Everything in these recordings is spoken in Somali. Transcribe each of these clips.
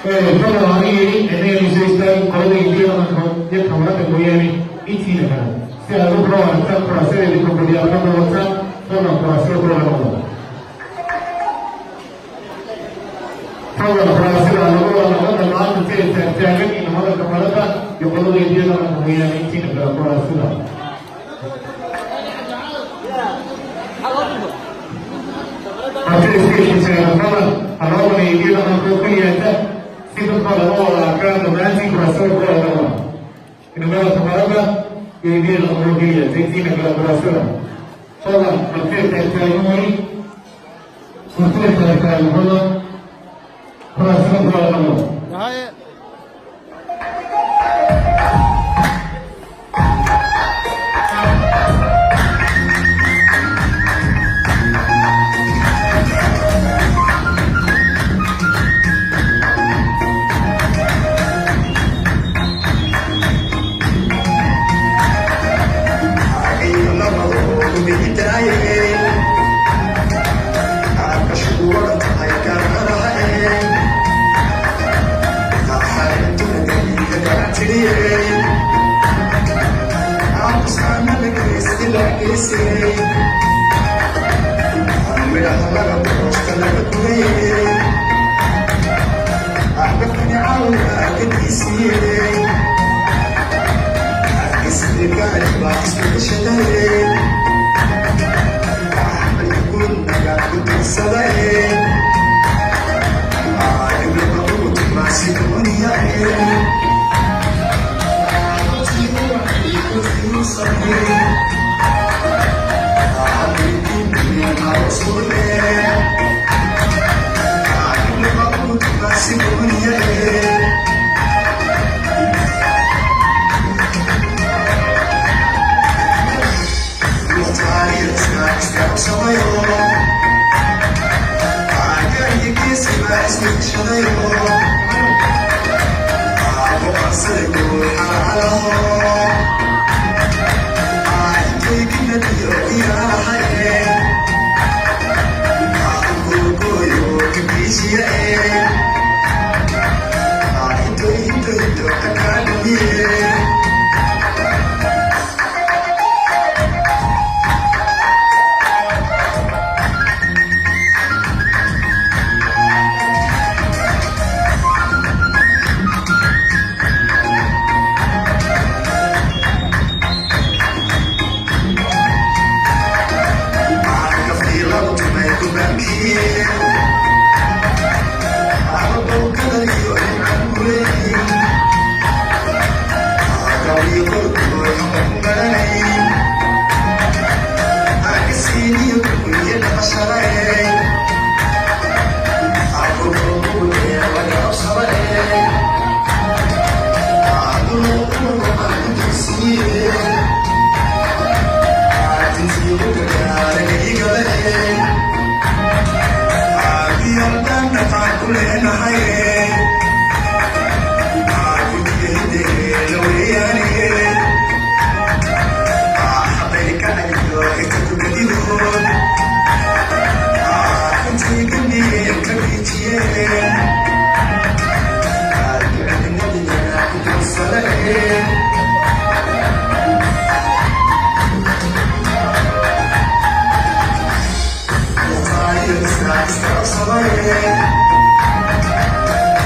Bueno, ahí en el sistema con el idioma con el camarada muy bien y chile cara. Sea lo pro a por hacer el comodidad para votar, solo por hacer pro no. Solo para hacer algo no se que no lo camarada yo con el idioma con muy bien y chile cara por hacer. Hacer que se haga con el idioma con cliente. Itu kalau akan nanti berasal dari mana? Ini memang sebenarnya ini adalah dia jadi negara berasal. Soalnya kita ini kita berasal dari mana?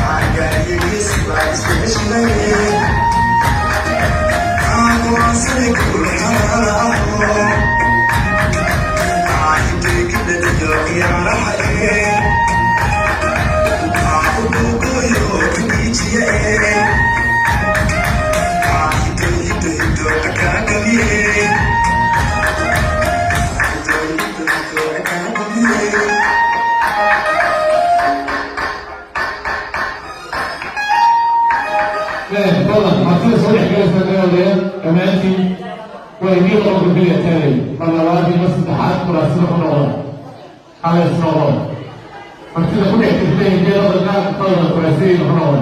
I got you, yes, right, especially طبعا martida soo dhex galaysa daawadeen dhammaantiin waa idiin loo gudbaya taalay mar labaad iyo mar saddexaad kuraasida ku noqon halays noqon martida ku dhex jirta injeelada gaarka talada kuraasiyayna ku noqon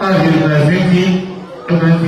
هذه المنازل في كراسي